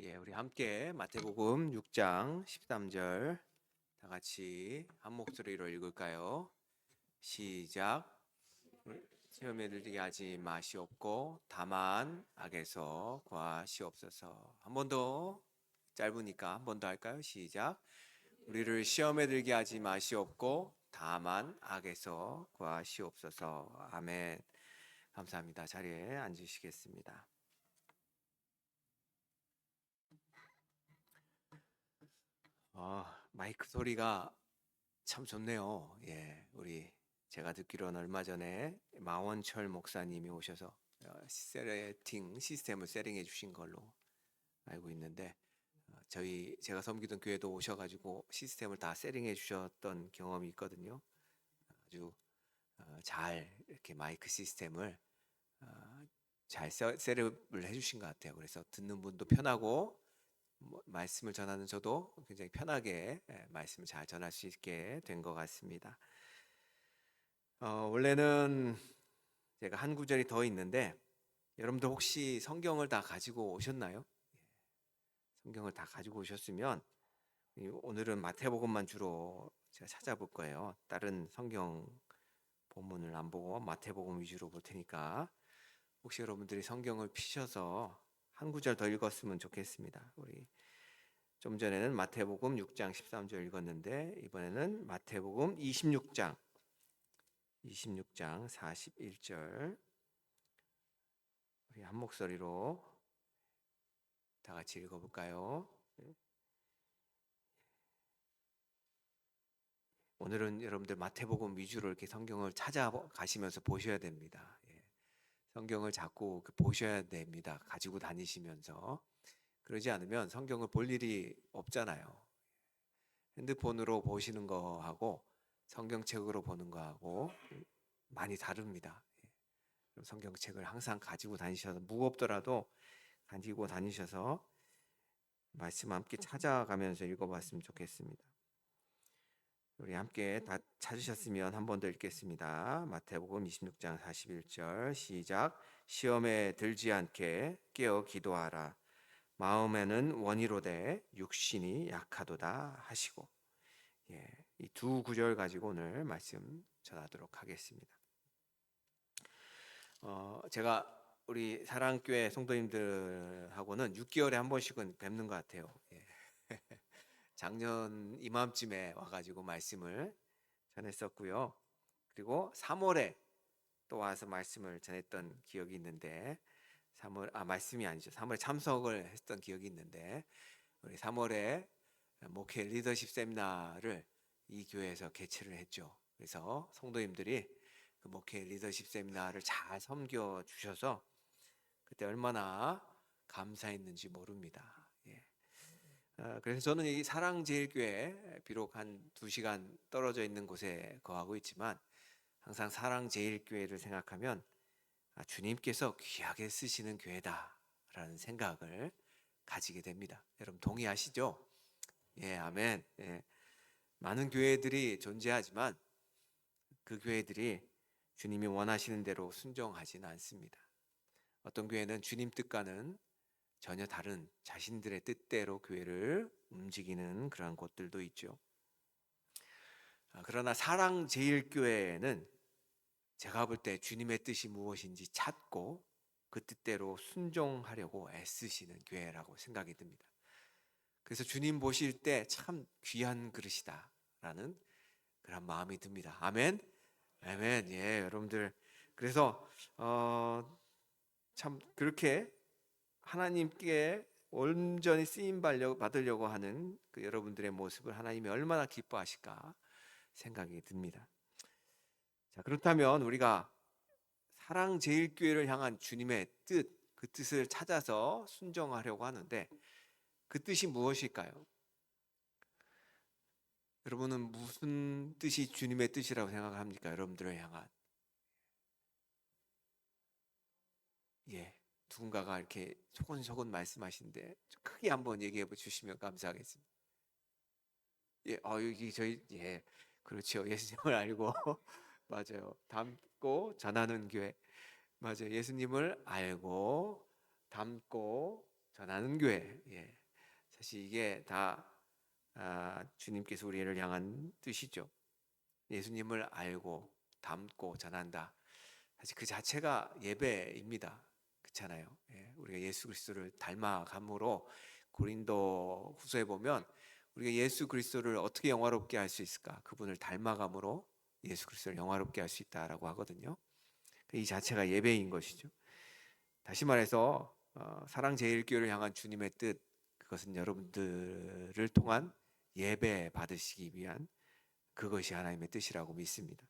우리 함께 마태복음 6장 13절 다 같이 한 목소리로 읽을까요? 시작. 시험에 들게 하지 마시옵고 다만 악에서 구하시옵소서. 한 번 더, 짧으니까 한 번 더 할까요? 시작. 우리를 시험에 들게 하지 마시옵고 다만 악에서 구하시옵소서. 아멘. 감사합니다. 자리에 앉으시겠습니다. 마이크 소리가 참 좋네요. 우리 제가 듣기로는 얼마 전에 마원철 목사님이 오셔서 세팅 시스템을 세팅해 주신 걸로 알고 있는데, 제가 섬기던 교회도 오셔가지고 시스템을 다 세팅해 주셨던 경험이 있거든요. 아주 잘 이렇게 마이크 시스템을 잘 셋업을 해주신 것 같아요. 그래서 듣는 분도 편하고 말씀을 전하는 저도 굉장히 편하게 말씀을 잘 전할 수 있게 된 것 같습니다. 원래는 제가 한 구절이 더 있는데, 여러분들 혹시 성경을 다 가지고 오셨나요? 성경을 다 가지고 오셨으면 오늘은 마태복음만 주로 제가 찾아볼 거예요. 다른 성경 본문을 안 보고 마태복음 위주로 볼 테니까 혹시 여러분들이 성경을 피셔서 한 구절 더 읽었으면 좋겠습니다. 우리 좀 전에는 마태복음 6장 13절 읽었는데, 이번에는 마태복음 26장 41절 우리 한 목소리로 다 같이 읽어볼까요? 오늘은 여러분들 마태복음 위주로 이렇게 성경을 찾아가시면서 보셔야 됩니다. 성경을 자꾸 보셔야 됩니다. 가지고 다니시면서. 그러지 않으면 성경을 볼 일이 없잖아요. 핸드폰으로 보시는 거하고 성경책으로 보는 거하고 많이 다릅니다. 성경책을 항상 가지고 다니셔서, 무겁더라도 가지고 다니셔서 말씀 함께 찾아가면서 읽어봤으면 좋겠습니다. 우리 함께 다 찾으셨으면 한 번 더 읽겠습니다. 마태복음 26장 41절 시작. 시험에 들지 않게 깨어 기도하라. 마음에는 원이로되 육신이 약하도다 하시고. 이 두 구절 가지고 오늘 말씀 전하도록 하겠습니다. 제가 우리 사랑교회 성도님들하고는 6개월에 한 번씩은 뵙는 것 같아요. 작년 이맘쯤에 와가지고 말씀을 전했었고요. 그리고 3월에 또 와서 말씀을 전했던 기억이 있는데, 말씀이 아니죠. 3월에 참석을 했던 기억이 있는데, 우리 3월에 목회 리더십 세미나를 이 교회에서 개최를 했죠. 그래서 성도님들이 그 목회 리더십 세미나를 잘 섬겨 주셔서 그때 얼마나 감사했는지 모릅니다. 그래서 저는 이 사랑제일교회, 비록 한 2시간 떨어져 있는 곳에 거하고 있지만 항상 사랑제일교회를 생각하면 주님께서 귀하게 쓰시는 교회다라는 생각을 가지게 됩니다. 여러분 동의하시죠? 아멘. 많은 교회들이 존재하지만 그 교회들이 주님이 원하시는 대로 순종하지는 않습니다. 어떤 교회는 주님 뜻과는 전혀 다른 자신들의 뜻대로 교회를 움직이는 그러한 곳들도 있죠. 그러나 사랑제일교회는 제가 볼 때 주님의 뜻이 무엇인지 찾고 그 뜻대로 순종하려고 애쓰시는 교회라고 생각이 듭니다. 그래서 주님 보실 때 참 귀한 그릇이다라는 그런 마음이 듭니다. 아멘. 아멘. 여러분들, 그래서 참 그렇게 하나님께 온전히 쓰임 받으려고 하는 그 여러분들의 모습을 하나님이 얼마나 기뻐하실까 생각이 듭니다. 자, 그렇다면 우리가 사랑제일교회를 향한 주님의 뜻, 그 뜻을 찾아서 순종하려고 하는데 그 뜻이 무엇일까요? 여러분은 무슨 뜻이 주님의 뜻이라고 생각합니까? 여러분들을 향한. 누군가가 이렇게 소곤소곤 말씀하시는데 크게 한번 얘기해 주시면 감사하겠습니다. 여기 저희, 그렇죠. 예수님을 알고 맞아요. 담고 전하는 교회. 맞아요. 예수님을 알고 담고 더 나는 교회. 예. 사실 이게 다 주님께서 우리를 향한 뜻이죠. 예수님을 알고 닮고 전한다. 사실 그 자체가 예배입니다. 그렇잖아요. 예. 우리가 예수 그리스도를 닮아감으로 고린도 후서에 보면 우리가 예수 그리스도를 어떻게 영화롭게 할 수 있을까? 그분을 닮아감으로 예수 그리스도를 영화롭게 할 수 있다라고 하거든요. 이 자체가 예배인 것이죠. 다시 말해서 사랑제일교회를 향한 주님의 뜻, 그것은 여러분들을 통한 예배 받으시기 위한 그것이 하나님의 뜻이라고 믿습니다.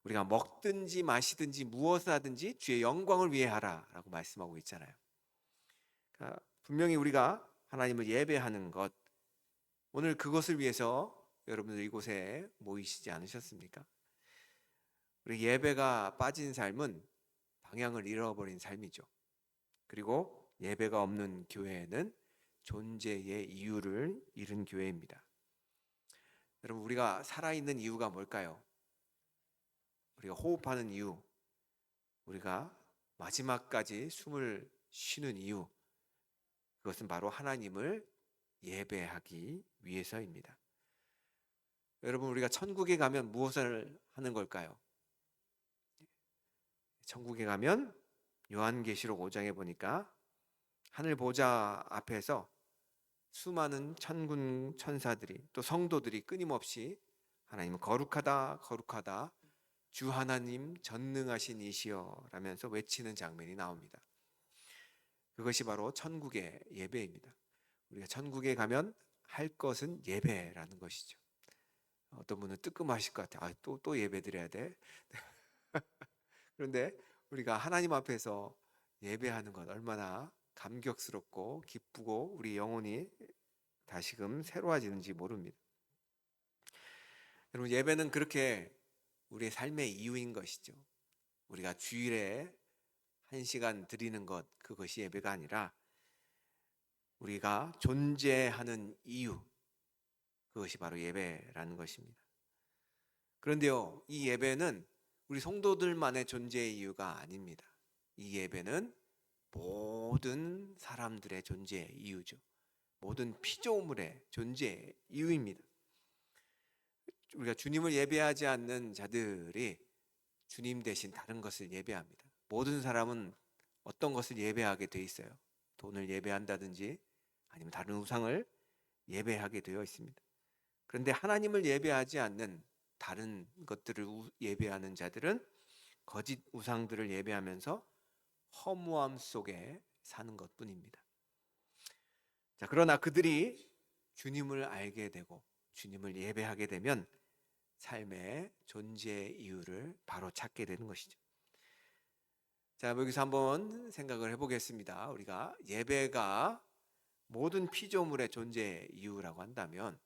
우리가 먹든지 마시든지 무엇을 하든지 주의 영광을 위해 하라라고 말씀하고 있잖아요. 그러니까 분명히 우리가 하나님을 예배하는 것, 오늘 그것을 위해서 여러분들 이곳에 모이시지 않으셨습니까? 우리 예배가 빠진 삶은 방향을 잃어버린 삶이죠. 그리고 예배가 없는 교회는 존재의 이유를 잃은 교회입니다. 여러분, 우리가 살아있는 이유가 뭘까요? 우리가 호흡하는 이유, 우리가 마지막까지 숨을 쉬는 이유, 그것은 바로 하나님을 예배하기 위해서입니다. 여러분, 우리가 천국에 가면 무엇을 하는 걸까요? 천국에 가면 요한계시록 5장에 보니까 하늘 보좌 앞에서 수많은 천군 천사들이 또 성도들이 끊임없이 하나님 거룩하다 거룩하다 주 하나님 전능하신 이시여 라면서 외치는 장면이 나옵니다. 그것이 바로 천국의 예배입니다. 우리가 천국에 가면 할 것은 예배라는 것이죠. 어떤 분은 뜨끔하실 것 같아요. 또 예배 드려야 돼. 그런데 우리가 하나님 앞에서 예배하는 것 얼마나 감격스럽고 기쁘고 우리 영혼이 다시금 새로워지는지 모릅니다. 여러분, 예배는 그렇게 우리의 삶의 이유인 것이죠. 우리가 주일에 1시간 드리는 것, 그것이 예배가 아니라 우리가 존재하는 이유, 그것이 바로 예배라는 것입니다. 그런데요, 이 예배는 우리 성도들만의 존재의 이유가 아닙니다. 이 예배는 모든 사람들의 존재의 이유죠. 모든 피조물의 존재의 이유입니다. 우리가 주님을 예배하지 않는 자들이 주님 대신 다른 것을 예배합니다. 모든 사람은 어떤 것을 예배하게 돼 있어요. 돈을 예배한다든지 아니면 다른 우상을 예배하게 되어 있습니다. 그런데 하나님을 예배하지 않는 다른 것들을 예배하는 자들은 거짓 우상들을 예배하면서 허무함 속에 사는 것뿐입니다. 자, 그러나 그들이 주님을 알게 되고 주님을 예배하게 되면 삶의 존재의 이유를 바로 찾게 되는 것이죠. 자, 여기서 한번 생각을 해보겠습니다. 우리가 예배가 모든 피조물의 존재의 이유라고 한다면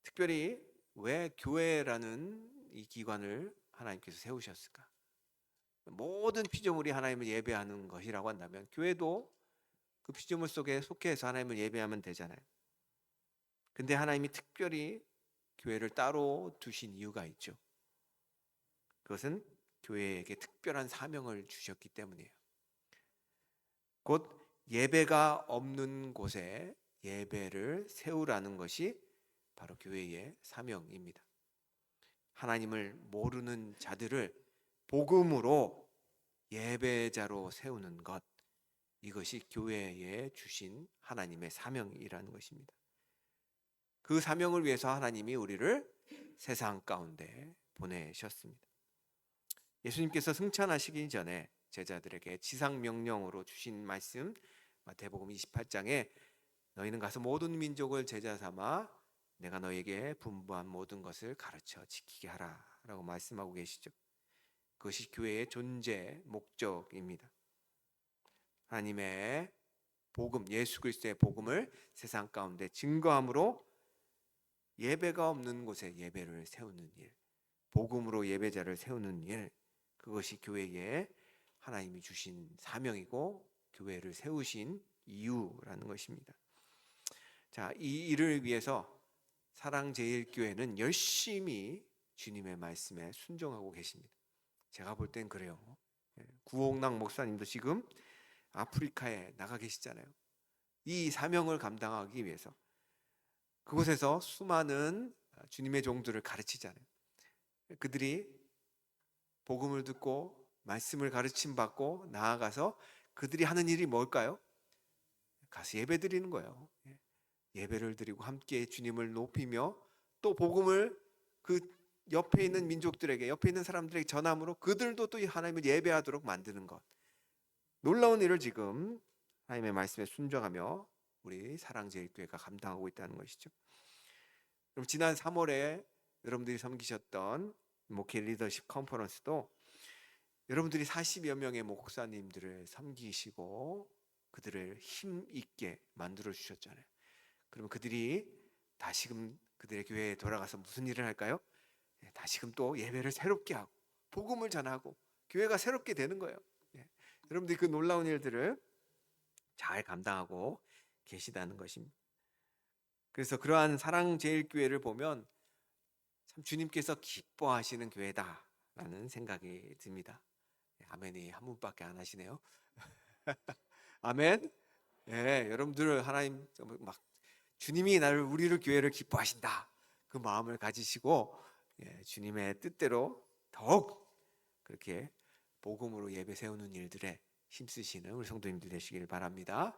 특별히 왜 교회라는 이 기관을 하나님께서 세우셨을까? 모든 피조물이 하나님을 예배하는 것이라고 한다면 교회도 그 피조물 속에 속해서 하나님을 예배하면 되잖아요. 근데 하나님이 특별히 교회를 따로 두신 이유가 있죠. 그것은 교회에게 특별한 사명을 주셨기 때문이에요. 곧 예배가 없는 곳에 예배를 세우라는 것이 바로 교회의 사명입니다. 하나님을 모르는 자들을 복음으로 예배자로 세우는 것, 이것이 교회에 주신 하나님의 사명이라는 것입니다. 그 사명을 위해서 하나님이 우리를 세상 가운데 보내셨습니다. 예수님께서 승천하시기 전에 제자들에게 지상명령으로 주신 말씀, 마태복음 28장에 너희는 가서 모든 민족을 제자 삼아 내가 너에게 분부한 모든 것을 가르쳐 지키게 하라 라고 말씀하고 계시죠. 그것이 교회의 존재 목적입니다. 하나님의 복음, 예수 그리스도의 복음을 세상 가운데 증거함으로 예배가 없는 곳에 예배를 세우는 일, 복음으로 예배자를 세우는 일, 그것이 교회에 하나님이 주신 사명이고 교회를 세우신 이유라는 것입니다. 자, 이 일을 위해서 사랑제일교회는 열심히 주님의 말씀에 순종하고 계십니다. 제가 볼 땐 그래요. 구옥락 목사님도 지금 아프리카에 나가 계시잖아요. 이 사명을 감당하기 위해서 그곳에서 수많은 주님의 종들을 가르치잖아요. 그들이 복음을 듣고 말씀을 가르침 받고 나아가서 그들이 하는 일이 뭘까요? 가서 예배 드리는 거예요. 예배를 드리고 함께 주님을 높이며 또 복음을 그 옆에 있는 민족들에게, 옆에 있는 사람들에게 전함으로 그들도 또 하나님을 예배하도록 만드는 것. 놀라운 일을 지금 하나님의 말씀에 순종하며 우리 사랑제일교회가 감당하고 있다는 것이죠. 그럼 지난 3월에 여러분들이 섬기셨던 목회 리더십 컨퍼런스도 여러분들이 40여 명의 목사님들을 섬기시고 그들을 힘 있게 만들어 주셨잖아요. 그러면 그들이 다시금 그들의 교회에 돌아가서 무슨 일을 할까요? 다시금 또 예배를 새롭게 하고 복음을 전하고 교회가 새롭게 되는 거예요. 여러분들이 그 놀라운 일들을 잘 감당하고 계시다는 것입니다. 그래서 그러한 사랑제일교회를 보면 참 주님께서 기뻐하시는 교회다라는 생각이 듭니다. 아멘이 한 분밖에 안 하시네요. 아멘. 여러분들 하나님 막 주님이 우리를 교회를 기뻐하신다 그 마음을 가지시고 주님의 뜻대로 더욱 그렇게 복음으로 예배 세우는 일들에 힘쓰시는 우리 성도님들 되시길 바랍니다.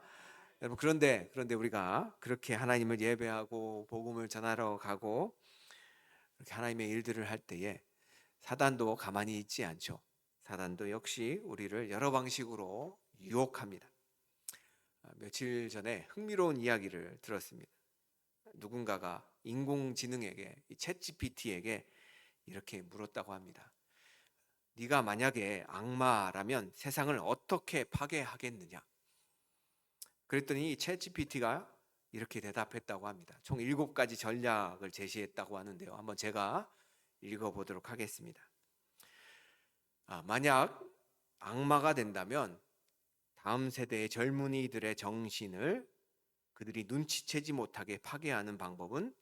여러분 그런데 우리가 그렇게 하나님을 예배하고 복음을 전하러 가고 그렇게 하나님의 일들을 할 때에 사단도 가만히 있지 않죠. 사단도 역시 우리를 여러 방식으로 유혹합니다. 며칠 전에 흥미로운 이야기를 들었습니다. 누군가가 인공지능에게, 이 챗GPT에게 이렇게 물었다고 합니다. 네가 만약에 악마라면 세상을 어떻게 파괴하겠느냐? 그랬더니 이 챗GPT가 이렇게 대답했다고 합니다. 총 7가지 전략을 제시했다고 하는데요. 한번 제가 읽어보도록 하겠습니다. 만약 악마가 된다면 다음 세대의 젊은이들의 정신을 그들이 눈치채지 못하게 파괴하는 방법은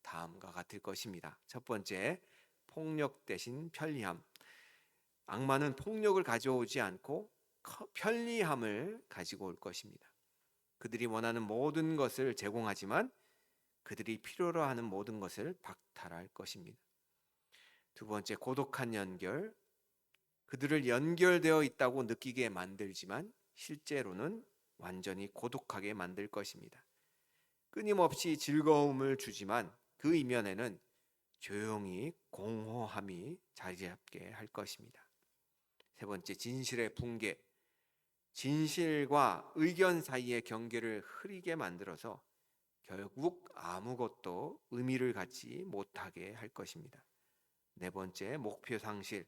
다음과 같을 것입니다. 첫 번째, 폭력 대신 편리함. 악마는 폭력을 가져오지 않고 편리함을 가지고 올 것입니다. 그들이 원하는 모든 것을 제공하지만 그들이 필요로 하는 모든 것을 박탈할 것입니다. 두 번째, 고독한 연결. 그들을 연결되어 있다고 느끼게 만들지만 실제로는 완전히 고독하게 만들 것입니다. 끊임없이 즐거움을 주지만 그 이면에는 조용히 공허함이 자리 잡게 할 것입니다. 세 번째, 진실의 붕괴. 진실과 의견 사이의 경계를 흐리게 만들어서 결국 아무것도 의미를 갖지 못하게 할 것입니다. 네 번째, 목표 상실.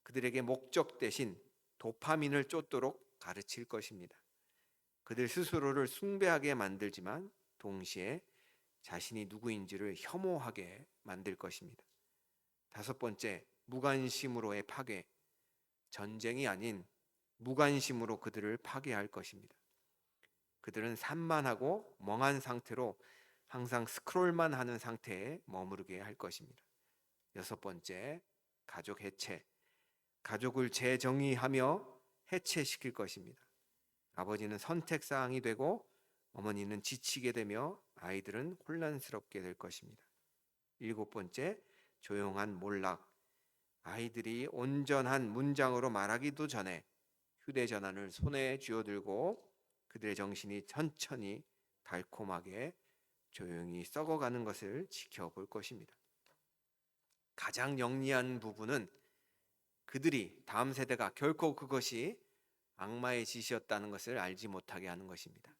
그들에게 목적 대신 도파민을 쫓도록 가르칠 것입니다. 그들 스스로를 숭배하게 만들지만 동시에 자신이 누구인지를 혐오하게 만들 것입니다. 다섯 번째, 무관심으로의 파괴. 전쟁이 아닌 무관심으로 그들을 파괴할 것입니다. 그들은 산만하고 멍한 상태로 항상 스크롤만 하는 상태에 머무르게 할 것입니다. 여섯 번째, 가족 해체. 가족을 재정의하며 해체시킬 것입니다. 아버지는 선택사항이 되고 어머니는 지치게 되며 아이들은 혼란스럽게 될 것입니다. 일곱 번째, 조용한 몰락. 아이들이 온전한 문장으로 말하기도 전에 휴대전화를 손에 쥐어들고 그들의 정신이 천천히 달콤하게 조용히 썩어가는 것을 지켜볼 것입니다. 가장 영리한 부분은 그들이 다음 세대가 결코 그것이 악마의 짓이었다는 것을 알지 못하게 하는 것입니다.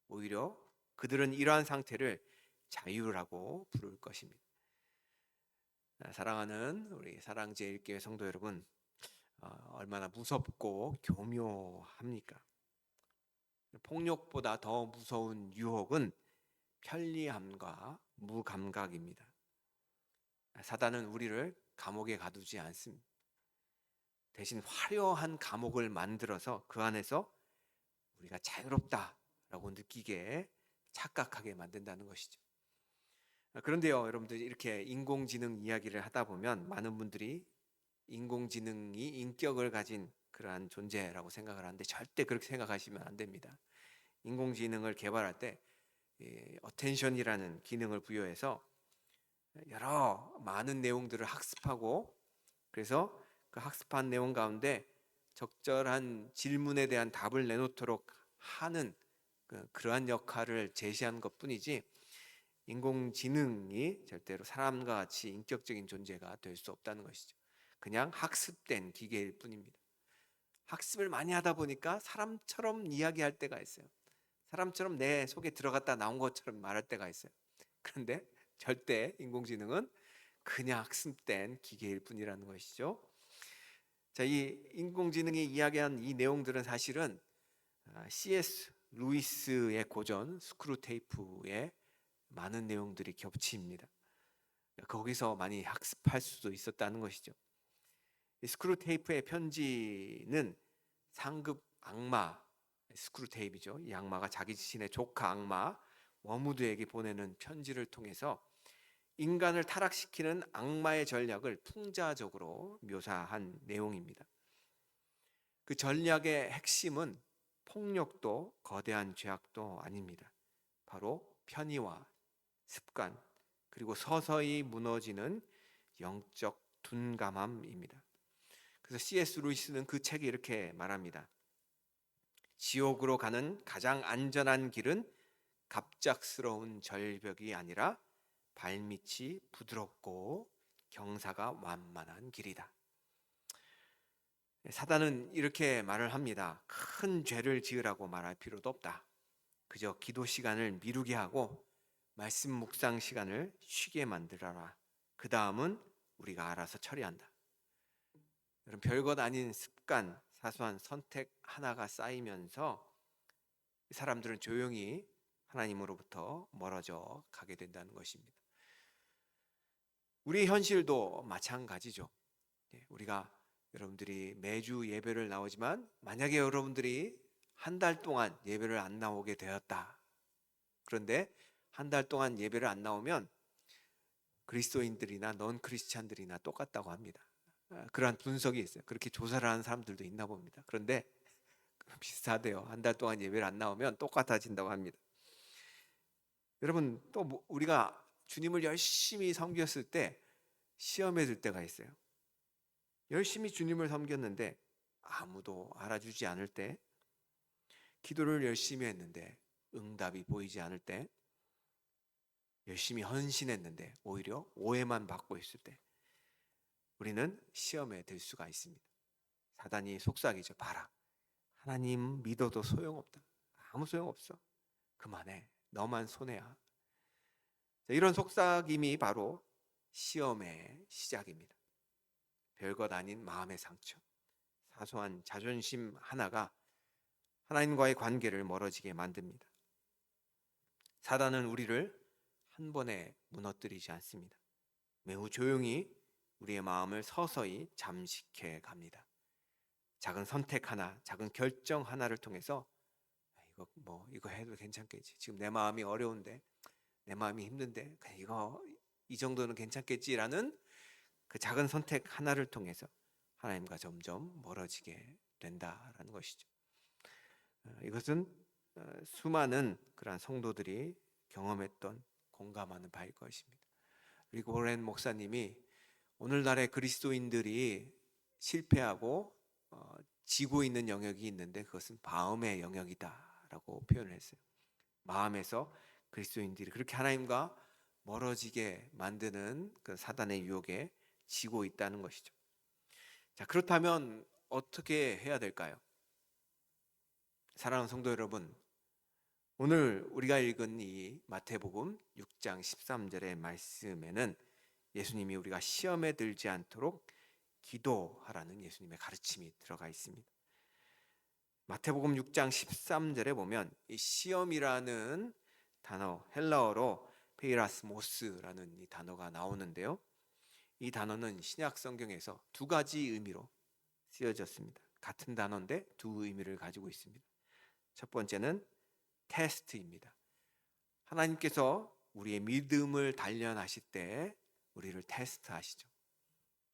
오히려 그들은 이러한 상태를 자유라고 부를 것입니다. 사랑하는 우리 사랑제일교회 성도 여러분, 얼마나 무섭고 교묘합니까? 폭력보다 더 무서운 유혹은 편리함과 무감각입니다. 사단은 우리를 감옥에 가두지 않습니다. 대신 화려한 감옥을 만들어서 그 안에서 우리가 자유롭다라고 느끼게 착각하게 만든다는 것이죠. 그런데요, 여러분들 이렇게 인공지능 이야기를 하다 보면 많은 분들이 인공지능이 인격을 가진 그러한 존재라고 생각을 하는데 절대 그렇게 생각하시면 안 됩니다. 인공지능을 개발할 때 어텐션이라는 기능을 부여해서 여러 많은 내용들을 학습하고, 그래서 그 학습한 내용 가운데 적절한 질문에 대한 답을 내놓도록 하는 그러한 역할을 제시한 것뿐이지, 인공지능이 절대로 사람과 같이 인격적인 존재가 될 수 없다는 것이죠. 그냥 학습된 기계일 뿐입니다. 학습을 많이 하다 보니까 사람처럼 이야기할 때가 있어요. 사람처럼 내 속에 들어갔다 나온 것처럼 말할 때가 있어요. 그런데 절대 인공지능은 그냥 학습된 기계일 뿐이라는 것이죠. 자, 이 인공지능이 이야기한 이 내용들은 사실은 C.S. 루이스의 고전 스크루테이프에 많은 내용들이 겹칩니다. 거기서 많이 학습할 수도 있었다는 것이죠. 이 스크루테이프의 편지는 상급 악마 스크루테이프죠. 이 악마가 자기 자신의 조카 악마 워무드에게 보내는 편지를 통해서 인간을 타락시키는 악마의 전략을 풍자적으로 묘사한 내용입니다. 그 전략의 핵심은 폭력도 거대한 죄악도 아닙니다. 바로 편의와 습관, 그리고 서서히 무너지는 영적 둔감함입니다. 그래서 C.S. 루이스는 그 책에 이렇게 말합니다. 지옥으로 가는 가장 안전한 길은 갑작스러운 절벽이 아니라 발밑이 부드럽고 경사가 완만한 길이다. 사단은 이렇게 말을 합니다. 큰 죄를 지으라고 말할 필요도 없다. 그저 기도 시간을 미루게 하고 말씀 묵상 시간을 쉬게 만들어라. 그 다음은 우리가 알아서 처리한다. 여러분, 별것 아닌 습관, 사소한 선택 하나가 쌓이면서 사람들은 조용히 하나님으로부터 멀어져 가게 된다는 것입니다. 우리 현실도 마찬가지죠. 우리가 여러분들이 매주 예배를 나오지만 만약에 여러분들이 한 달 동안 예배를 안 나오게 되었다. 그런데 한 달 동안 예배를 안 나오면 그리스도인들이나 넌 크리스찬들이나 똑같다고 합니다. 그러한 분석이 있어요. 그렇게 조사를 하는 사람들도 있나 봅니다. 그런데 비슷하대요. 한 달 동안 예배를 안 나오면 똑같아진다고 합니다. 여러분, 또 우리가 주님을 열심히 섬겼을 때 시험에 들 때가 있어요. 열심히 주님을 섬겼는데 아무도 알아주지 않을 때, 기도를 열심히 했는데 응답이 보이지 않을 때, 열심히 헌신했는데 오히려 오해만 받고 있을 때, 우리는 시험에 들 수가 있습니다. 사단이 속삭이죠. 봐라, 하나님 믿어도 소용없다. 아무 소용없어. 그만해. 너만 손해야. 이런 속삭임이 바로 시험의 시작입니다. 별것 아닌 마음의 상처, 사소한 자존심 하나가 하나님과의 관계를 멀어지게 만듭니다. 사단은 우리를 한 번에 무너뜨리지 않습니다. 매우 조용히 우리의 마음을 서서히 잠식해 갑니다. 작은 선택 하나, 작은 결정 하나를 통해서 이거 해도 괜찮겠지. 지금 내 마음이 어려운데, 내 마음이 힘든데, 이 정도는 괜찮겠지라는 그 작은 선택 하나를 통해서 하나님과 점점 멀어지게 된다라는 것이죠. 이것은 수많은 그러한 성도들이 경험했던, 공감하는 바일 것입니다. 리고 오렌 목사님이 오늘날의 그리스도인들이 실패하고 지고 있는 영역이 있는데 그것은 마음의 영역이다라고 표현을 했어요. 마음에서 그리스도인들이 그렇게 하나님과 멀어지게 만드는 그 사단의 유혹에 지고 있다는 것이죠. 자, 그렇다면 어떻게 해야 될까요? 사랑하는 성도 여러분, 오늘 우리가 읽은 이 마태복음 6장 13절의 말씀에는 예수님이 우리가 시험에 들지 않도록 기도하라는 예수님의 가르침이 들어가 있습니다. 마태복음 6장 13절에 보면 이 시험이라는 단어, 헬라어로 페이라스모스라는 이 단어가 나오는데요. 이 단어는 신약 성경에서 두 가지 의미로 쓰여졌습니다. 같은 단어인데 두 의미를 가지고 있습니다. 첫 번째는 테스트입니다. 하나님께서 우리의 믿음을 단련하실 때 우리를 테스트하시죠.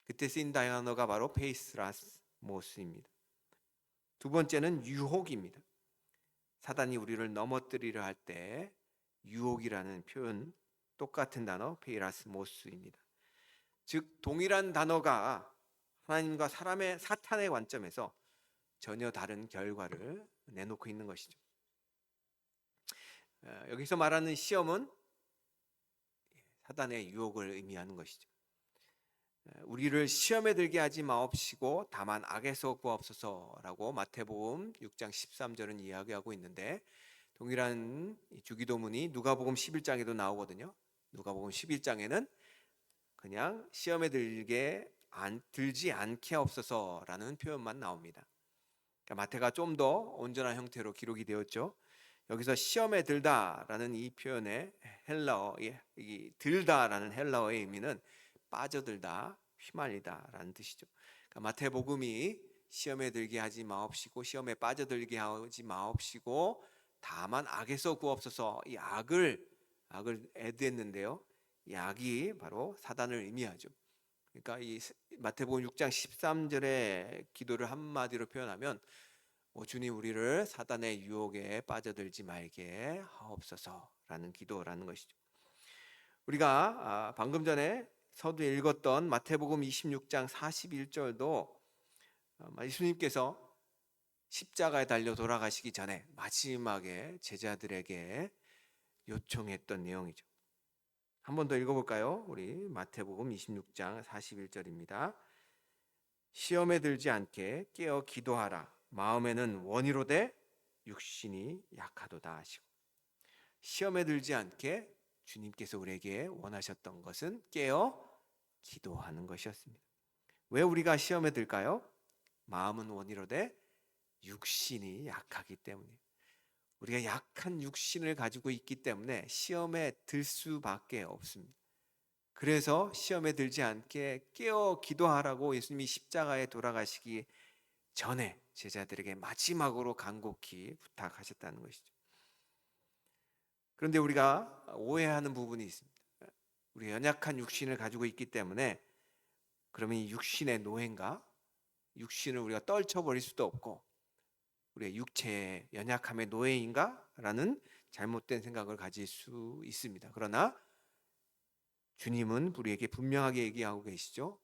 그때 쓰인 단어가 바로 페이스라스모스입니다. 두 번째는 유혹입니다. 사단이 우리를 넘어뜨리려 할 때 유혹이라는 표현, 똑같은 단어 페이라스모스입니다. 즉 동일한 단어가 하나님과 사탄의 관점에서 전혀 다른 결과를 내놓고 있는 것이죠. 여기서 말하는 시험은 사단의 유혹을 의미하는 것이죠. 우리를 시험에 들게 하지 마옵시고 다만 악에서 구하옵소서라고 마태복음 6장 13절은 이야기하고 있는데, 동일한 주기도문이 누가복음 11장에도 나오거든요. 누가복음 11장에는 그냥 시험에 들지 않게 하옵소서라는 표현만 나옵니다. 그러니까 마태가 좀 더 온전한 형태로 기록이 되었죠. 여기서 시험에 들다라는 이 표현의 이 들다라는 헬라어의 의미는 빠져들다, 휘말리다라는 뜻이죠. 그러니까 마태복음이 시험에 들게 하지 마옵시고 시험에 빠져들게 하지 마옵시고 다만 악에서 구하옵소서, 이 악을 애드했는데요. 이 악이 바로 사단을 의미하죠. 그러니까 이 마태복음 6장 13절의 기도를 한마디로 표현하면 주님 우리를 사단의 유혹에 빠져들지 말게 하옵소서라는 기도라는 것이죠. 우리가 방금 전에 서두에 읽었던 마태복음 26장 41절도 예수님께서 십자가에 달려 돌아가시기 전에 마지막에 제자들에게 요청했던 내용이죠. 한 번 더 읽어볼까요? 우리 마태복음 26장 41절입니다. 시험에 들지 않게 깨어 기도하라. 마음에는 원이로되 육신이 약하도다 하시고, 시험에 들지 않게 주님께서 우리에게 원하셨던 것은 깨어 기도하는 것이었습니다. 왜 우리가 시험에 들까요? 마음은 원이로되 육신이 약하기 때문에, 우리가 약한 육신을 가지고 있기 때문에 시험에 들 수밖에 없습니다. 그래서 시험에 들지 않게 깨어 기도하라고 예수님이 십자가에 돌아가시기 전에 제자들에게 마지막으로 간곡히 부탁하셨다는 것이죠. 그런데 우리가 오해하는 부분이 있습니다. 우리 연약한 육신을 가지고 있기 때문에 그러면 이 육신의 노예인가? 육신을 우리가 떨쳐버릴 수도 없고 우리의 육체의 연약함의 노예인가? 라는 잘못된 생각을 가질 수 있습니다. 그러나 주님은 우리에게 분명하게 얘기하고 계시죠.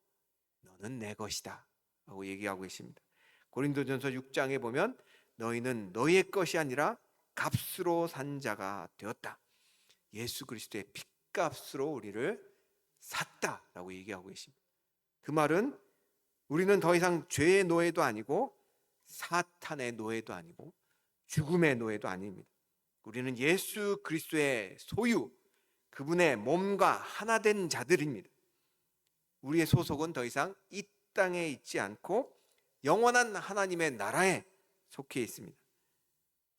너는 내 것이다 라고 얘기하고 계십니다. 고린도전서 6장에 보면 너희는 너희의 것이 아니라 값으로 산 자가 되었다. 예수 그리스도의 핏값으로 우리를 샀다라고 얘기하고 계십니다. 그 말은 우리는 더 이상 죄의 노예도 아니고 사탄의 노예도 아니고 죽음의 노예도 아닙니다. 우리는 예수 그리스도의 소유, 그분의 몸과 하나 된 자들입니다. 우리의 소속은 더 이상 이 땅에 있지 않고 영원한 하나님의 나라에 속해 있습니다.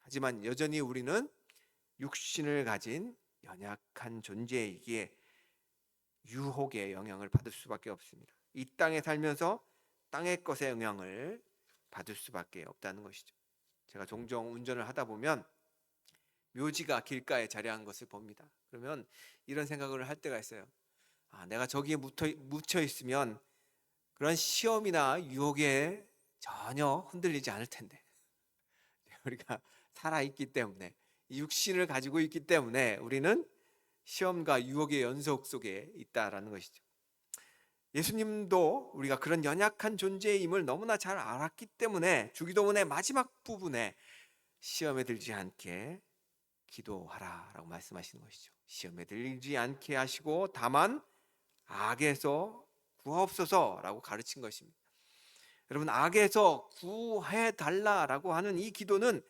하지만 여전히 우리는 육신을 가진 연약한 존재이기에 유혹의 영향을 받을 수밖에 없습니다. 이 땅에 살면서 땅의 것의 영향을 받을 수밖에 없다는 것이죠. 제가 종종 운전을 하다 보면 묘지가 길가에 자리한 것을 봅니다. 그러면 이런 생각을 할 때가 있어요. 내가 저기에 묻혀 있으면 그런 시험이나 유혹에 전혀 흔들리지 않을 텐데, 우리가 살아있기 때문에, 이 육신을 가지고 있기 때문에 우리는 시험과 유혹의 연속 속에 있다라는 것이죠. 예수님도 우리가 그런 연약한 존재임을 너무나 잘 알았기 때문에 주기도문의 마지막 부분에 시험에 들지 않게 기도하라라고 말씀하시는 것이죠. 시험에 들지 않게 하시고 다만 악에서 구하옵소서라고 가르친 것입니다. 여러분, 악에서 구해 달라라고 하는 이 기도는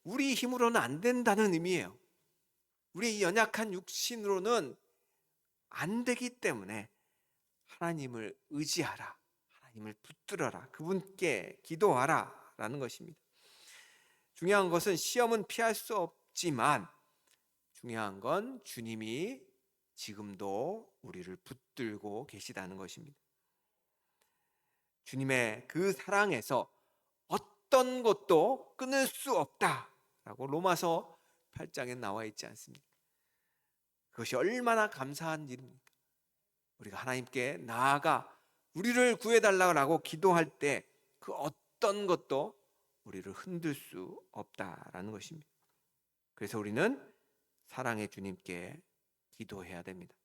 우리 힘으로는 안 된다는 의미예요. 우리 연약한 육신으로는 안 되기 때문에 하나님을 의지하라, 하나님을 붙들어라, 그분께 기도하라 라는 것입니다. 중요한 것은 시험은 피할 수 없지만 중요한 건 주님이 지금도 우리를 붙들고 계시다는 것입니다. 주님의 그 사랑에서 어떤 것도 끊을 수 없다라고 로마서 8장에 나와 있지 않습니까? 그것이 얼마나 감사한 일입니까? 우리가 하나님께 나아가 우리를 구해달라고 기도할 때 그 어떤 것도 우리를 흔들 수 없다라는 것입니다. 그래서 우리는 사랑의 주님께 기도해야 됩니다.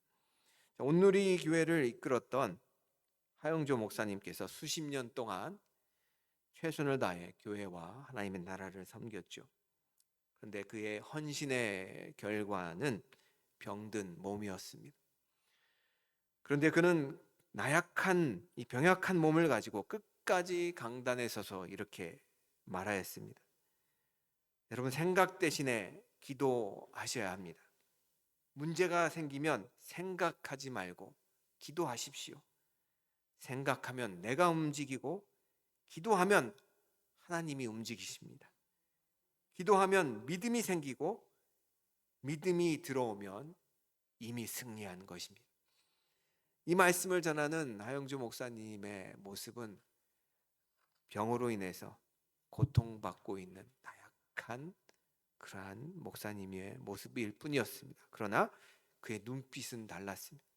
온누리 교회를 이끌었던 하영조 목사님께서 수십 년 동안 최선을 다해 교회와 하나님의 나라를 섬겼죠. 그런데 그의 헌신의 결과는 병든 몸이었습니다. 그런데 그는 나약한 이 병약한 몸을 가지고 끝까지 강단에 서서 이렇게 말하였습니다. 여러분, 생각 대신에 기도하셔야 합니다. 문제가 생기면 생각하지 말고 기도하십시오. 생각하면 내가 움직이고, 기도하면 하나님이 움직이십니다. 기도하면 믿음이 생기고, 믿음이 들어오면 이미 승리한 것입니다. 이 말씀을 전하는 하영주 목사님의 모습은 병으로 인해서 고통받고 있는 나약한 그러한 목사님의 모습일 뿐이었습니다. 그러나 그의 눈빛은 달랐습니다.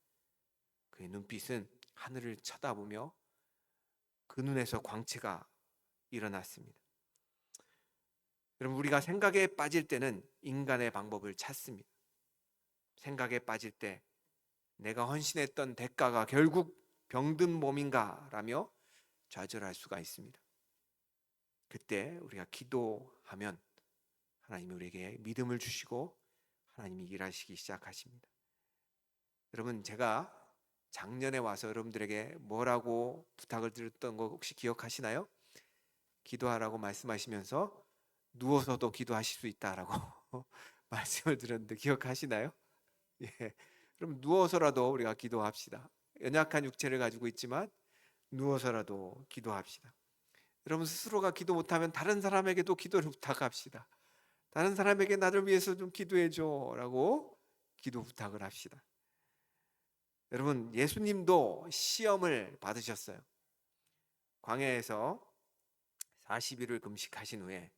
그의 눈빛은 하늘을 쳐다보며 그 눈에서 광채가 일어났습니다. 여러분, 우리가 생각에 빠질 때는 인간의 방법을 찾습니다. 생각에 빠질 때 내가 헌신했던 대가가 결국 병든 몸인가 라며 좌절할 수가 있습니다. 그때 우리가 기도하면 하나님이 우리에게 믿음을 주시고 하나님이 일하시기 시작하십니다. 여러분, 제가 작년에 와서 여러분들에게 뭐라고 부탁을 드렸던 거 혹시 기억하시나요? 기도하라고 말씀하시면서 누워서도 기도하실 수 있다라고 말씀을 드렸는데 기억하시나요? 예. 그럼 누워서라도 우리가 기도합시다. 연약한 육체를 가지고 있지만 누워서라도 기도합시다. 여러분, 스스로가 기도 못하면 다른 사람에게도 기도를 부탁합시다. 다른 사람에게 나를 위해서 좀 기도해줘 라고 기도 부탁을 합시다. 여러분, 예수님도 시험을 받으셨어요. 광야에서 40일을 금식하신 후에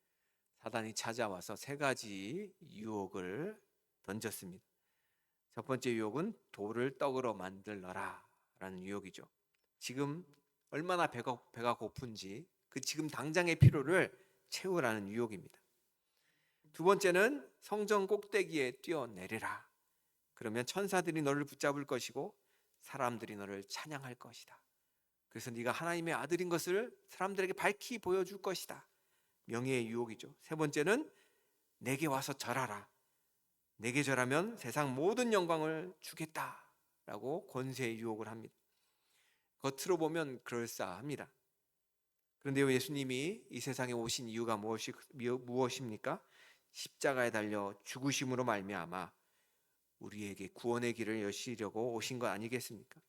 사단이 찾아와서 세 가지 유혹을 던졌습니다. 첫 번째 유혹은 돌을 떡으로 만들어라 라는 유혹이죠. 지금 얼마나 배가 고픈지 그 지금 당장의 필요를 채우라는 유혹입니다. 두 번째는 성전 꼭대기에 뛰어내려라. 그러면 천사들이 너를 붙잡을 것이고 사람들이 너를 찬양할 것이다. 그래서 네가 하나님의 아들인 것을 사람들에게 밝히 보여줄 것이다. 명예의 유혹이죠. 세 번째는 내게 와서 절하라. 내게 절하면 세상 모든 영광을 주겠다라고 권세의 유혹을 합니다. 겉으로 보면 그럴싸합니다. 그런데 예수님이 이 세상에 오신 이유가 무엇입니까? 십자가에 달려 죽으심으로 말미암아 우리에게 구원의 길을 여시려고 오신 것 아니겠습니까?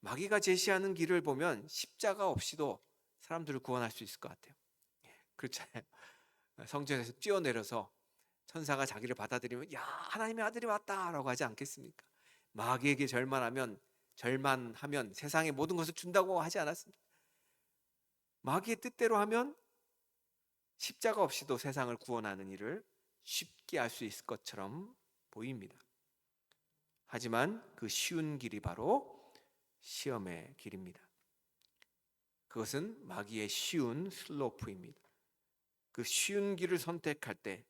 마귀가 제시하는 길을 보면 십자가 없이도 사람들을 구원할 수 있을 것 같아요. 그렇잖아요. 성전에서 뛰어내려서 천사가 자기를 받아들이면 야, 하나님의 아들이 왔다라고 하지 않겠습니까? 마귀에게 절만하면 세상의 모든 것을 준다고 하지 않았습니까? 마귀의 뜻대로 하면 십자가 없이도 세상을 구원하는 일을 쉽게 할 수 있을 것처럼 보입니다. 하지만 그 쉬운 길이 바로 시험의 길입니다. 그것은 마귀의 쉬운 슬로프입니다. 그 쉬운 길을 선택할 때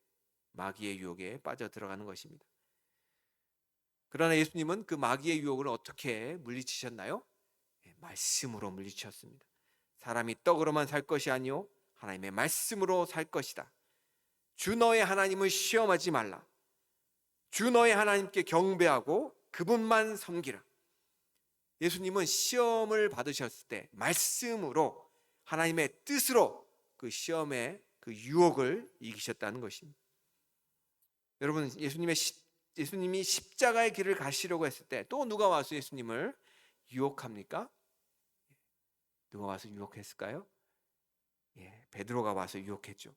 마귀의 유혹에 빠져들어가는 것입니다. 그러나 예수님은 그 마귀의 유혹을 어떻게 물리치셨나요? 말씀으로 물리치셨습니다. 사람이 떡으로만 살 것이 아니요 하나님의 말씀으로 살 것이다. 주 너의 하나님을 시험하지 말라. 주 너의 하나님께 경배하고 그분만 섬기라. 예수님은 시험을 받으셨을 때 말씀으로 하나님의 뜻으로 그 시험의 그 유혹을 이기셨다는 것입니다. 여러분, 예수님이 십자가의 길을 가시려고 했을 때 또 누가 와서 예수님을 유혹합니까? 누가 와서 유혹했을까요? 베드로가 와서 유혹했죠.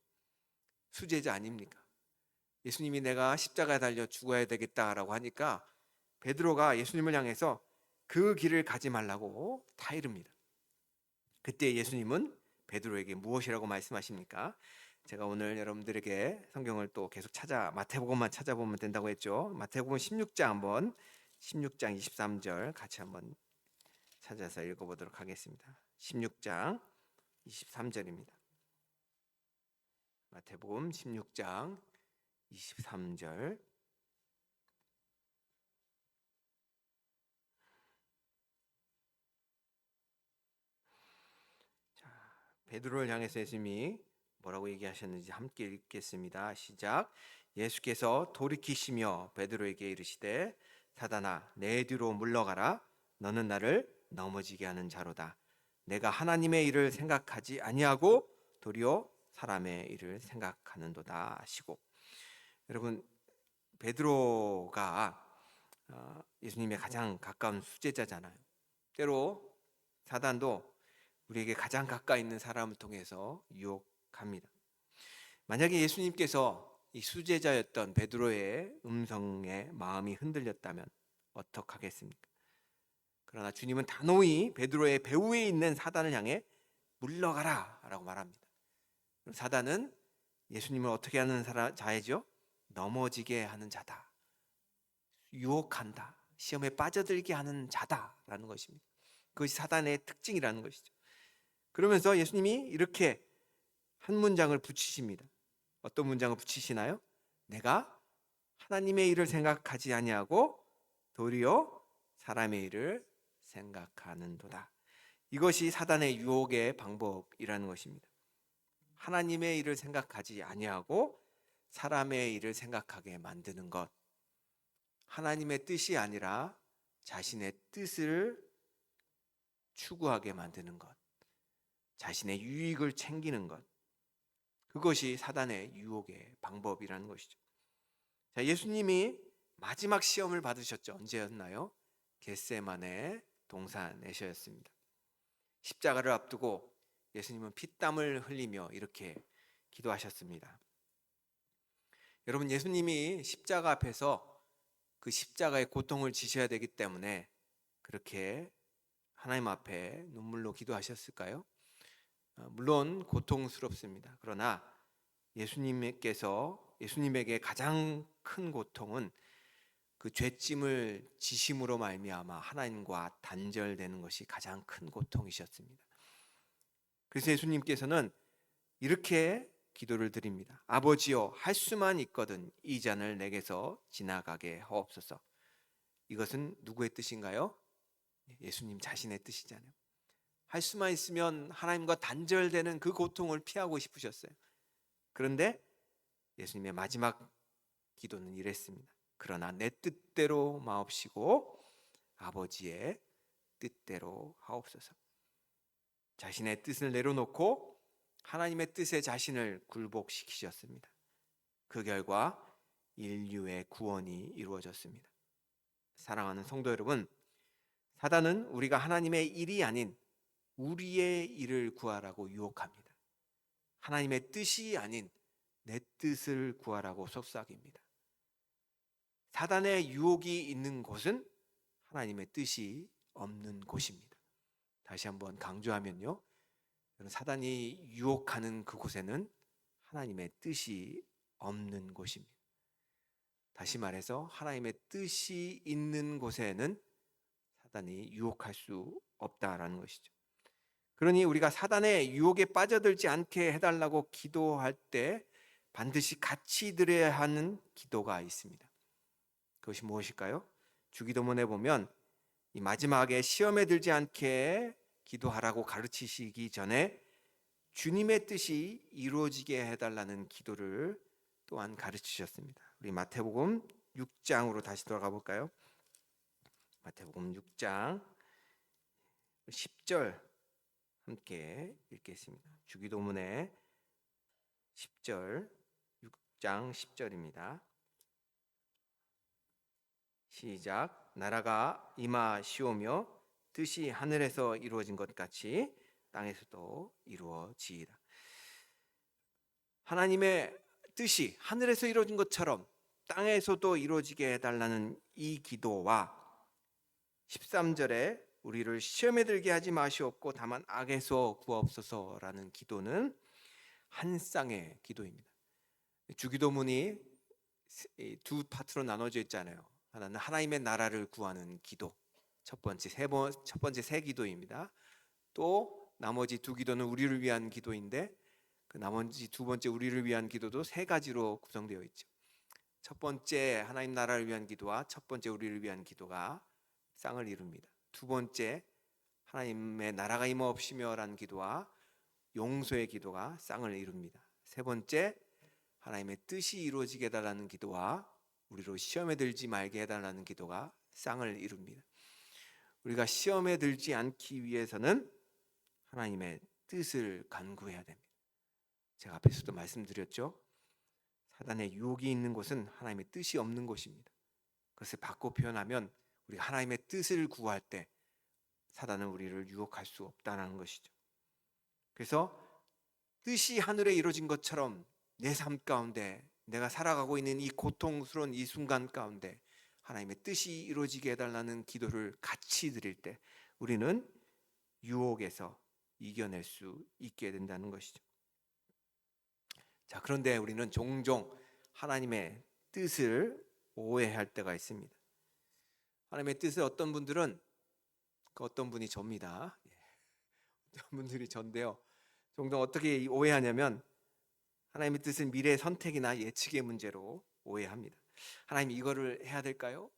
수제자 아닙니까? 예수님이 내가 십자가에 달려 죽어야 되겠다라고 하니까 베드로가 예수님을 향해서 그 길을 가지 말라고 타이릅니다. 그때 예수님은 베드로에게 무엇이라고 말씀하십니까? 제가 오늘 여러분들에게 성경을 또 계속 마태복음만 찾아보면 된다고 했죠. 마태복음 16장 23절 같이 한번 찾아서 읽어보도록 하겠습니다. 16장 23절입니다. 마태복음 16장 23절. 베드로를 향해서 예수님이 뭐라고 얘기하셨는지 함께 읽겠습니다. 시작. 예수께서 돌이키시며 베드로에게 이르시되 사단아 내 뒤로 물러가라. 너는 나를 넘어지게 하는 자로다. 내가 하나님의 일을 생각하지 아니하고 도리어 사람의 일을 생각하는도다 하시고. 여러분, 베드로가 예수님의 가장 가까운 수제자잖아요. 때로 사단도 우리에게 가장 가까이 있는 사람을 통해서 유혹합니다. 만약에 예수님께서 이 수제자였던 베드로의 음성에 마음이 흔들렸다면 어떡하겠습니까? 그러나 주님은 단호히 베드로의 배후에 있는 사단을 향해 물러가라 라고 말합니다. 사단은 예수님을 어떻게 하는 자이죠? 넘어지게 하는 자다. 유혹한다. 시험에 빠져들게 하는 자다라는 것입니다. 그것이 사단의 특징이라는 것이죠. 그러면서 예수님이 이렇게 한 문장을 붙이십니다. 어떤 문장을 붙이시나요? 내가 하나님의 일을 생각하지 아니하고 도리어 사람의 일을 생각하는도다. 이것이 사단의 유혹의 방법이라는 것입니다. 하나님의 일을 생각하지 아니하고 사람의 일을 생각하게 만드는 것. 하나님의 뜻이 아니라 자신의 뜻을 추구하게 만드는 것. 자신의 유익을 챙기는 것. 그것이 사단의 유혹의 방법이라는 것이죠. 자, 예수님이 마지막 시험을 받으셨죠. 언제였나요? 겟세마네 동산에서였습니다. 십자가를 앞두고 예수님은 피땀을 흘리며 이렇게 기도하셨습니다. 여러분, 예수님이 십자가 앞에서 그 십자가의 고통을 지셔야 되기 때문에 그렇게 하나님 앞에 눈물로 기도하셨을까요? 물론 고통스럽습니다. 그러나 예수님에게 가장 큰 고통은 그 죄짐을 지심으로 말미암아 하나님과 단절되는 것이 가장 큰 고통이셨습니다. 그래서 예수님께서는 이렇게 기도를 드립니다. 아버지여, 할 수만 있거든 이 잔을 내게서 지나가게 하옵소서. 이것은 누구의 뜻인가요? 예수님 자신의 뜻이잖아요. 할 수만 있으면 하나님과 단절되는 그 고통을 피하고 싶으셨어요. 그런데 예수님의 마지막 기도는 이랬습니다. 그러나 내 뜻대로 마옵시고 아버지의 뜻대로 하옵소서. 자신의 뜻을 내려놓고 하나님의 뜻에 자신을 굴복시키셨습니다. 그 결과 인류의 구원이 이루어졌습니다. 사랑하는 성도 여러분, 사단은 우리가 하나님의 일이 아닌 우리의 일을 구하라고 유혹합니다. 하나님의 뜻이 아닌 내 뜻을 구하라고 속삭입니다. 사단의 유혹이 있는 곳은 하나님의 뜻이 없는 곳입니다. 다시 한번 강조하면요, 사단이 유혹하는 그곳에는 하나님의 뜻이 없는 곳입니다. 다시 말해서 하나님의 뜻이 있는 곳에는 사단이 유혹할 수 없다라는 것이죠. 그러니 우리가 사단의 유혹에 빠져들지 않게 해달라고 기도할 때 반드시 같이 드려야 하는 기도가 있습니다. 그것이 무엇일까요? 주기도문에 보면 이 마지막에 시험에 들지 않게 기도하라고 가르치시기 전에 주님의 뜻이 이루어지게 해달라는 기도를 또한 가르치셨습니다. 우리 마태복음 6장으로 다시 돌아가 볼까요? 마태복음 6장 10절 함께 읽겠습니다. 주기도문의 10절, 6장 10절입니다. 시작. 나라가 임하시오며 뜻이 하늘에서 이루어진 것 같이 땅에서도 이루어지이다. 하나님의 뜻이 하늘에서 이루어진 것처럼 땅에서도 이루어지게 해달라는 이 기도와 13절에 우리를 시험에 들게 하지 마시옵고 다만 악에서 구하옵소서라는 기도는 한 쌍의 기도입니다. 주기도문이 두 파트로 나눠져 있잖아요. 하나는 하나님의 나라를 구하는 기도, 첫 번째 세 기도입니다. 또 나머지 두 기도는 우리를 위한 기도인데 그 나머지 두 번째 우리를 위한 기도도 세 가지로 구성되어 있죠. 첫 번째 하나님 나라를 위한 기도와 첫 번째 우리를 위한 기도가 쌍을 이룹니다. 두 번째 하나님의 나라가 임하옵시며라는 기도와 용서의 기도가 쌍을 이룹니다. 세 번째 하나님의 뜻이 이루어지게 해달라는 기도와 우리로 시험에 들지 말게 해달라는 기도가 쌍을 이룹니다. 우리가 시험에 들지 않기 위해서는 하나님의 뜻을 간구해야 됩니다. 제가 앞에서도 말씀드렸죠. 사단의 유혹이 있는 곳은 하나님의 뜻이 없는 곳입니다. 그것을 바꿔 표현하면 우리가 하나님의 뜻을 구할 때 사단은 우리를 유혹할 수 없다는 것이죠. 그래서 뜻이 하늘에 이루어진 것처럼 내 삶 가운데 내가 살아가고 있는 이 고통스러운 이 순간 가운데 하나님의 뜻이 이루어지게 해달라는 기도를 같이 드릴 때 우리는 유혹에서 이겨낼 수 있게 된다는 것이죠. 자, 그런데 우리는 종종 하나님의 뜻을 오해할 때가 있습니다. 하나님의 뜻을 어떤 분들은 어떤 분이 접니다. 어떤 분들이 전데요. 종종 어떻게 오해하냐면 하나님의 뜻은 미래의 선택이나 예측의 문제로 오해합니다. 하나님 이거를 해야 될까요?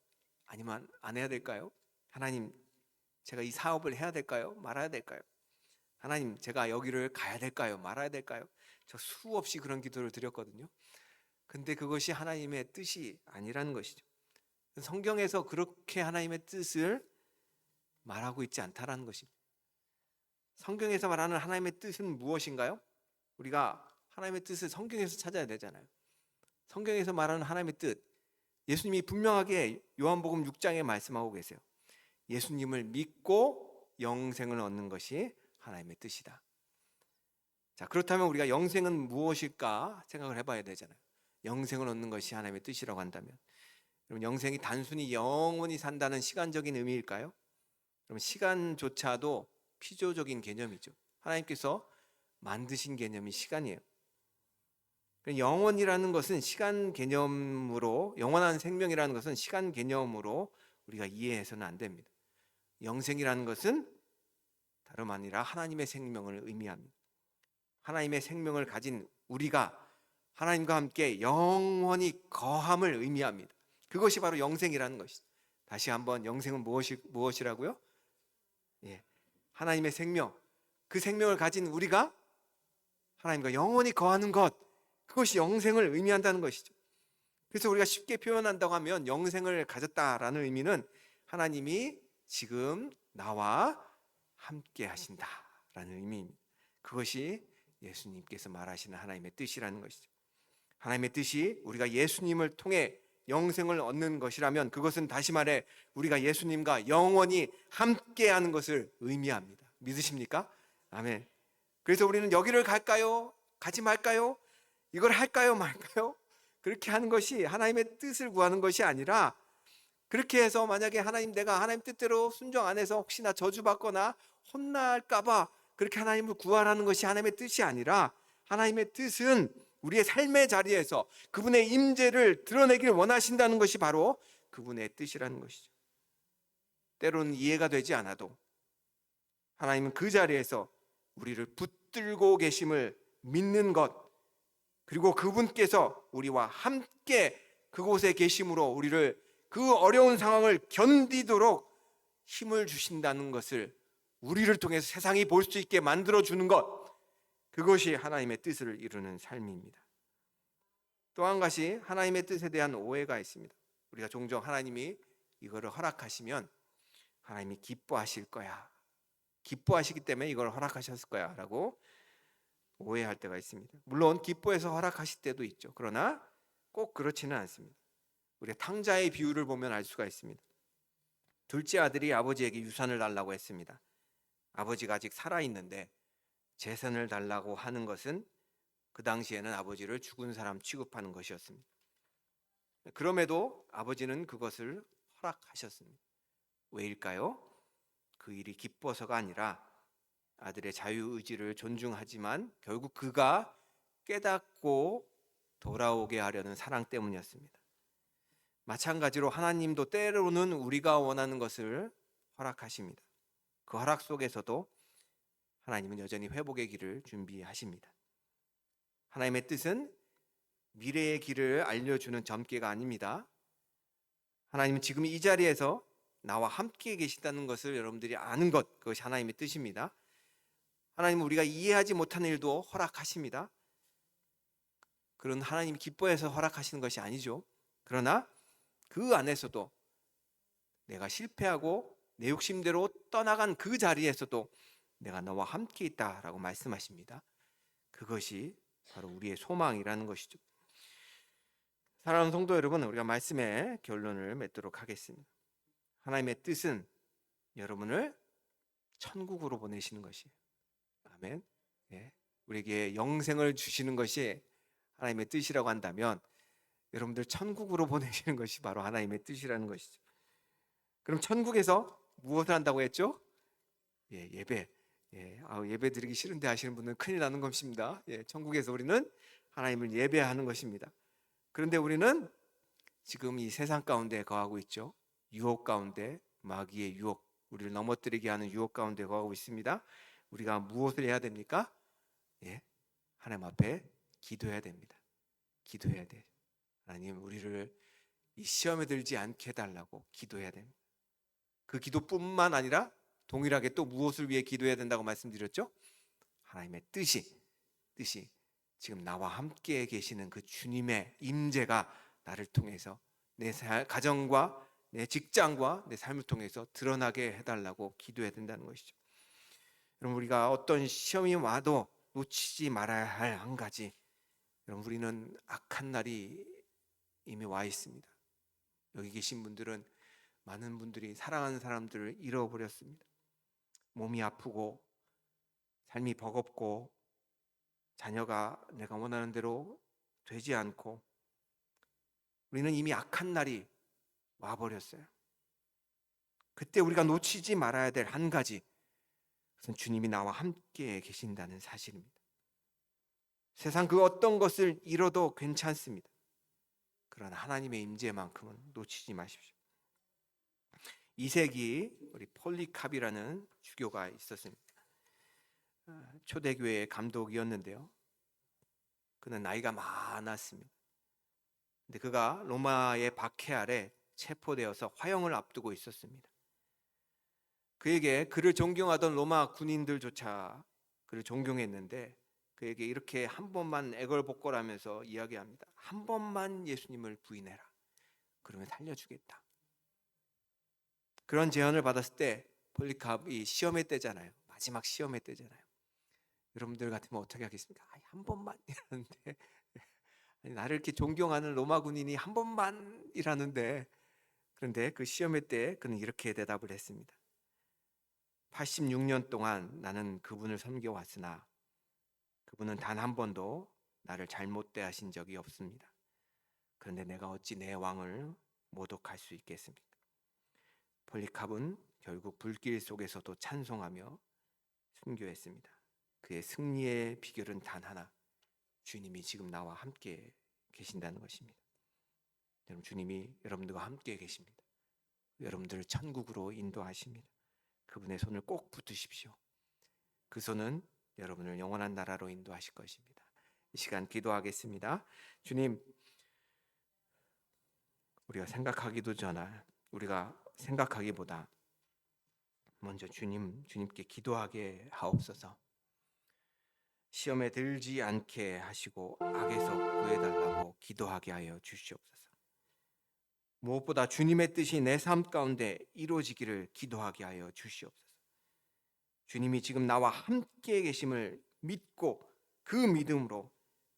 아니면 안 해야 될까요? 하나님 제가 이 사업을 해야 될까요? 말아야 될까요? 하나님 제가 여기를 가야 될까요? 말아야 될까요? 저 수없이 그런 기도를 드렸거든요. 근데 그것이 하나님의 뜻이 아니라는 것이죠. 성경에서 그렇게 하나님의 뜻을 말하고 있지 않다라는 것입니다. 성경에서 말하는 하나님의 뜻은 무엇인가요? 우리가 하나님의 뜻을 성경에서 찾아야 되잖아요. 성경에서 말하는 하나님의 뜻, 예수님이 분명하게 요한복음 6장에 말씀하고 계세요. 예수님을 믿고 영생을 얻는 것이 하나님의 뜻이다. 자, 그렇다면 우리가 영생은 무엇일까 생각을 해봐야 되잖아요. 영생을 얻는 것이 하나님의 뜻이라고 한다면, 그럼 영생이 단순히 영원히 산다는 시간적인 의미일까요? 그럼 시간조차도 피조적인 개념이죠. 하나님께서 만드신 개념이 시간이에요. 영원이라는 것은 시간 개념으로, 영원한 생명이라는 것은 시간 개념으로 우리가 이해해서는 안 됩니다. 영생이라는 것은 다름 아니라 하나님의 생명을 의미합니다. 하나님의 생명을 가진 우리가 하나님과 함께 영원히 거함을 의미합니다. 그것이 바로 영생이라는 것이죠. 다시 한번, 영생은 무엇이라고요? 하나님의 생명, 그 생명을 가진 우리가 하나님과 영원히 거하는 것, 그것이 영생을 의미한다는 것이죠. 그래서 우리가 쉽게 표현한다고 하면 영생을 가졌다라는 의미는 하나님이 지금 나와 함께 하신다라는 의미입니다. 그것이 예수님께서 말하시는 하나님의 뜻이라는 것이죠. 하나님의 뜻이 우리가 예수님을 통해 영생을 얻는 것이라면 그것은 다시 말해 우리가 예수님과 영원히 함께하는 것을 의미합니다. 믿으십니까? 아멘. 그래서 우리는 여기를 갈까요? 가지 말까요? 이걸 할까요? 말까요? 그렇게 하는 것이 하나님의 뜻을 구하는 것이 아니라, 그렇게 해서 만약에 내가 하나님 뜻대로 순종 안 해서 혹시나 저주받거나 혼날까봐 그렇게 하나님을 구하라는 것이 하나님의 뜻이 아니라, 하나님의 뜻은 우리의 삶의 자리에서 그분의 임재를 드러내길 원하신다는 것이 바로 그분의 뜻이라는 것이죠. 때로는 이해가 되지 않아도 하나님은 그 자리에서 우리를 붙들고 계심을 믿는 것, 그리고 그분께서 우리와 함께 그곳에 계심으로 우리를 그 어려운 상황을 견디도록 힘을 주신다는 것을 우리를 통해서 세상이 볼 수 있게 만들어주는 것, 그것이 하나님의 뜻을 이루는 삶입니다. 또 한 가지 하나님의 뜻에 대한 오해가 있습니다. 우리가 종종 하나님이 이거를 허락하시면 하나님이 기뻐하실 거야, 기뻐하시기 때문에 이걸 허락하셨을 거야 라고 오해할 때가 있습니다. 물론 기뻐해서 허락하실 때도 있죠. 그러나 꼭 그렇지는 않습니다. 우리가 탕자의 비유를 보면 알 수가 있습니다. 둘째 아들이 아버지에게 유산을 달라고 했습니다. 아버지가 아직 살아있는데 재산을 달라고 하는 것은 그 당시에는 아버지를 죽은 사람 취급하는 것이었습니다. 그럼에도 아버지는 그것을 허락하셨습니다. 왜일까요? 그 일이 기뻐서가 아니라 아들의 자유의지를 존중하지만 결국 그가 깨닫고 돌아오게 하려는 사랑 때문이었습니다. 마찬가지로 하나님도 때로는 우리가 원하는 것을 허락하십니다. 그 허락 속에서도 하나님은 여전히 회복의 길을 준비하십니다. 하나님의 뜻은 미래의 길을 알려주는 점괘가 아닙니다. 하나님은 지금 이 자리에서 나와 함께 계시다는 것을 여러분들이 아는 것, 그것이 하나님의 뜻입니다. 하나님은 우리가 이해하지 못하는 일도 허락하십니다. 그런 하나님이 기뻐해서 허락하시는 것이 아니죠. 그러나 그 안에서도 내가 실패하고 내 욕심대로 떠나간 그 자리에서도 내가 너와 함께 있다라고 말씀하십니다. 그것이 바로 우리의 소망이라는 것이죠. 사랑하는 성도 여러분, 우리가 말씀의 결론을 맺도록 하겠습니다. 하나님의 뜻은 여러분을 천국으로 보내시는 것이에요. 아멘. 예. 우리에게 영생을 주시는 것이 하나님의 뜻이라고 한다면 여러분들 천국으로 보내시는 것이 바로 하나님의 뜻이라는 것이죠. 그럼 천국에서 무엇을 한다고 했죠? 예배. 예배 드리기 싫은데 하시는 분은 큰일 나는 것입니다. 천국에서 우리는 하나님을 예배하는 것입니다. 그런데 우리는 지금 이 세상 가운데 거하고 있죠. 유혹 가운데, 마귀의 유혹, 우리를 넘어뜨리게 하는 유혹 가운데 거하고 있습니다. 우리가 무엇을 해야 됩니까? 하나님 앞에 기도해야 됩니다. 기도해야 돼. 하나님, 우리를 이 시험에 들지 않게 해달라고 기도해야 됩니다. 그 기도뿐만 아니라 동일하게 또 무엇을 위해 기도해야 된다고 말씀드렸죠? 하나님의 뜻이 지금 나와 함께 계시는 그 주님의 임재가 나를 통해서 내 가정과 내 직장과 내 삶을 통해서 드러나게 해달라고 기도해야 된다는 것이죠. 여러분, 우리가 어떤 시험이 와도 놓치지 말아야 할 한 가지, 여러분, 우리는 악한 날이 이미 와 있습니다. 여기 계신 분들은 많은 분들이 사랑하는 사람들을 잃어버렸습니다. 몸이 아프고 삶이 버겁고 자녀가 내가 원하는 대로 되지 않고 우리는 이미 악한 날이 와버렸어요. 그때 우리가 놓치지 말아야 될 한 가지, 그것은 주님이 나와 함께 계신다는 사실입니다. 세상 그 어떤 것을 잃어도 괜찮습니다. 그러나 하나님의 임재만큼은 놓치지 마십시오. 2세기 우리 폴리캅이라는 주교가 있었습니다. 초대교회의 감독이었는데요. 그는 나이가 많았습니다. 근데 그가 로마의 박해 아래 체포되어서 화형을 앞두고 있었습니다. 그에게 그를 존경하던 로마 군인들조차 그를 존경했는데 그에게 이렇게 한 번만 애걸복걸하면서 이야기합니다. 한 번만 예수님을 부인해라. 그러면 살려주겠다. 그런 제안을 받았을 때 폴리캅이 시험의 때잖아요. 마지막 시험의 때잖아요. 여러분들 같으면 어떻게 하겠습니까? 한 번만 이라는데 나를 이렇게 존경하는 로마 군인이 한 번만이라는데, 그런데 그 시험의 때 그는 이렇게 대답을 했습니다. 86년 동안 나는 그분을 섬겨왔으나 그분은 단 한 번도 나를 잘못 대하신 적이 없습니다. 그런데 내가 어찌 내 왕을 모독할 수 있겠습니까? 폴리캅은 결국 불길 속에서도 찬송하며 순교했습니다. 그의 승리의 비결은 단 하나, 주님이 지금 나와 함께 계신다는 것입니다. 여러분, 주님이 여러분들과 함께 계십니다. 여러분들을 천국으로 인도하십니다. 그분의 손을 꼭 붙드십시오. 그 손은 여러분을 영원한 나라로 인도하실 것입니다. 이 시간 기도하겠습니다. 주님, 우리가 생각하기보다 먼저 주님께 기도하게 하옵소서. 시험에 들지 않게 하시고 악에서 구해달라고 기도하게 하여 주시옵소서. 무엇보다 주님의 뜻이 내 삶 가운데 이루어지기를 기도하게 하여 주시옵소서. 주님이 지금 나와 함께 계심을 믿고 그 믿음으로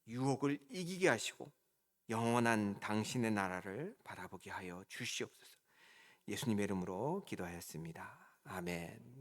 유혹을 이기게 하시고 영원한 당신의 나라를 바라보게 하여 주시옵소서. 예수님의 이름으로 기도하였습니다. 아멘.